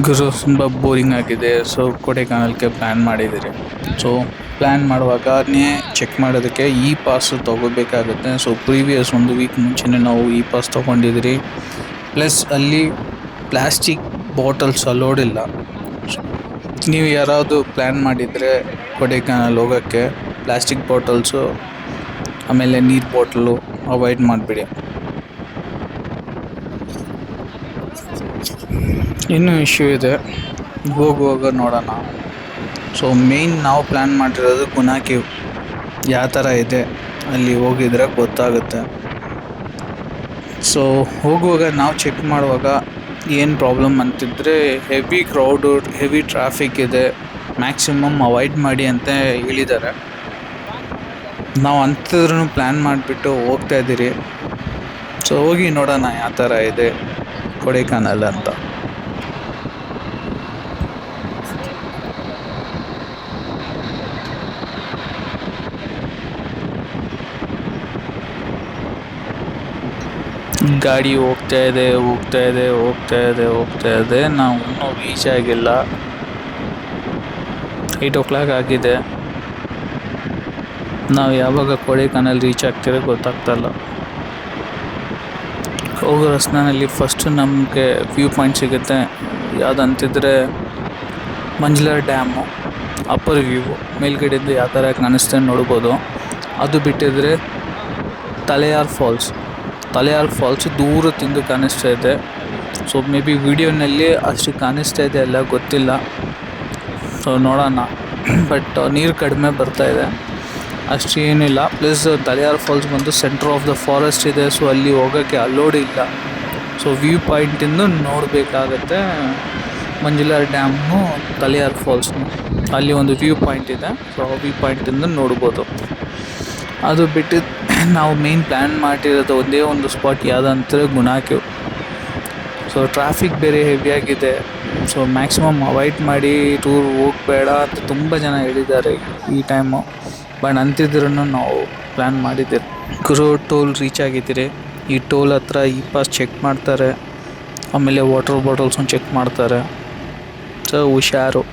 ಗುರು ತುಂಬ ಬೋರಿಂಗ್ ಆಗಿದೆ. So ಕೊಡೈಕನಾಲ್ಗೆ plan ಮಾಡಿದ್ದೀರಿ. ಸೊ ಪ್ಲ್ಯಾನ್ ಮಾಡುವಾಗನೇ ಚೆಕ್ ಮಾಡೋದಕ್ಕೆ ಇ ಪಾಸ್ ತೊಗೋಬೇಕಾಗುತ್ತೆ. ಸೊ ಪ್ರೀವಿಯಸ್ ಒಂದು ವೀಕ್ ಮುಂಚೆನೇ ನಾವು ಇ ಪಾಸ್ ತೊಗೊಂಡಿದ್ದೀರಿ. ಪ್ಲಸ್ ಅಲ್ಲಿ ಪ್ಲಾಸ್ಟಿಕ್ ಬಾಟಲ್ಸ್ ಅಲೋಡ್ ಇಲ್ಲ. ನೀವು ಯಾರಾವುದು ಪ್ಲ್ಯಾನ್ ಮಾಡಿದರೆ ಕೊಡೈಕನಾಲ್ ಹೋಗೋಕ್ಕೆ ಪ್ಲಾಸ್ಟಿಕ್ ಬಾಟಲ್ಸು ಆಮೇಲೆ ನೀರು ಬಾಟಲು ಅವಾಯ್ಡ್ ಮಾಡಿಬಿಡಿ. ಇನ್ನೂ ಇಶ್ಯೂ ಇದೆ, ಹೋಗುವಾಗ ನೋಡೋಣ. ಸೊ ಮೇಯ್ನ್ ನಾವು ಪ್ಲ್ಯಾನ್ ಮಾಡಿರೋದು ಗುನಾ ಕೇವ್ ಯಾವ ಥರ ಇದೆ ಅಲ್ಲಿ ಹೋಗಿದ್ರೆ ಗೊತ್ತಾಗುತ್ತೆ. ಸೊ ಹೋಗುವಾಗ ನಾವು ಚೆಕ್ ಮಾಡುವಾಗ ಏನು ಪ್ರಾಬ್ಲಮ್ ಅಂತಿದ್ರೆ ಹೆವಿ ಕ್ರೌಡು, ಹೆವಿ ಟ್ರಾಫಿಕ್ ಇದೆ, ಮ್ಯಾಕ್ಸಿಮಮ್ ಅವಾಯ್ಡ್ ಮಾಡಿ ಅಂತ ಹೇಳಿದ್ದಾರೆ. ನಾವು ಅಂಥದ್ರೂ ಪ್ಲ್ಯಾನ್ ಮಾಡಿಬಿಟ್ಟು ಹೋಗ್ತಾಯಿದ್ದೀರಿ. ಸೊ ಹೋಗಿ ನೋಡೋಣ ಯಾವ ಥರ ಇದೆ ಕೊಡೈಕನಾಲ್ ಅಂತ. ಗಾಡಿ ಹೋಗ್ತಾ ಇದೆ. ನಾವು ಇನ್ನೂ ರೀಚ್ ಆಗಿಲ್ಲ. 8 o'clock ಆಗಿದೆ. ನಾವು ಯಾವಾಗ ಕೊಡೈಕನಾಲ್ ರೀಚ್ ಆಗ್ತಿರೋ ಗೊತ್ತಾಗ್ತಾಯಿಲ್ಲ. ಹೋಗೋ ರಸ್ತೆಯಲ್ಲಿ ಫಸ್ಟ್ ನಮಗೆ ವ್ಯೂ ಪಾಯಿಂಟ್ ಸಿಗುತ್ತೆ. ಯಾವುದಂತಿದ್ರೆ ಮಂಜಲಾರ್ ಡ್ಯಾಮು ಅಪ್ಪರ್ ವ್ಯೂ ಮೇಲ್ಗಡೆಯಿಂದ ಯಾವ ಥರ ಕಾಣಿಸ್ತಾ ನೋಡ್ಬೋದು. ಅದು ಬಿಟ್ಟಿದ್ರೆ ತಲೆಯಾರ್ ಫಾಲ್ಸ್ ದೂರದಿಂದ ಕಾಣಿಸ್ತಾ ಇದೆ. ಸೊ ಮೇ ಬಿ ವಿಡಿಯೋನಲ್ಲಿ ಅಷ್ಟು ಕಾಣಿಸ್ತಾ ಇದೆ ಅಲ್ಲ ಗೊತ್ತಿಲ್ಲ. ಸೊ ನೋಡೋಣ. ಬಟ್ ನೀರು ಕಡಿಮೆ ಬರ್ತಾ ಇದೆ, ಅಷ್ಟು ಏನಿಲ್ಲ. ಪ್ಲಸ್ ತಲೆಯಾರ್ ಫಾಲ್ಸ್ ಬಂದು ಸೆಂಟ್ರ್ ಆಫ್ ದ ಫಾರೆಸ್ಟ್ ಇದೆ. ಸೊ ಅಲ್ಲಿ ಹೋಗೋಕ್ಕೆ ಅಲೋಡ್ ಇಲ್ಲ. ಸೊ ವ್ಯೂ ಪಾಯಿಂಟಿಂದ ನೋಡಬೇಕಾಗತ್ತೆ ಮಂಜಲಾರ್ ಡ್ಯಾಮು, ತಲೆಯಾರ್ ಫಾಲ್ಸ್ನು. ಅಲ್ಲಿ ಒಂದು ವ್ಯೂ ಪಾಯಿಂಟ್ ಇದೆ. ಸೊ ಆ ವ್ಯೂ ಪಾಯಿಂಟಿಂದ ನೋಡ್ಬೋದು. ಅದು ಬಿಟ್ಟು ನಾವು ಮೇನ್ ಪ್ಲ್ಯಾನ್ ಮಾಡಿರೋದು ಒಂದೇ ಒಂದು ಸ್ಪಾಟ್ ಯಾವುದಂತಾರೆ ಗುನಾ ಕೇವ್. ಸೊ ಟ್ರಾಫಿಕ್ ಬೇರೆ ಹೆವಿಯಾಗಿದೆ. ಸೊ ಮ್ಯಾಕ್ಸಿಮಮ್ ಅವಾಯ್ಡ್ ಮಾಡಿ ಟೂರ್ ಹೋಗಬೇಡ ಅಂತ ತುಂಬ ಜನ ಹೇಳಿದ್ದಾರೆ ಈ ಟೈಮು. ಬಟ್ ಅಂತಿದ್ರೂ ನಾವು ಪ್ಲ್ಯಾನ್ ಮಾಡಿದ್ದೀರಿ. ಗುರು ಟೋಲ್ ರೀಚ್ ಆಗಿದ್ದೀರಿ. ಈ ಟೋಲ್ ಹತ್ರ ಇ ಪಾಸ್ ಚೆಕ್ ಮಾಡ್ತಾರೆ, ಆಮೇಲೆ ವಾಟರ್ ಬಾಟಲ್ಸನ್ನು ಚೆಕ್ ಮಾಡ್ತಾರೆ. ಸೊ ಹುಷಾರು.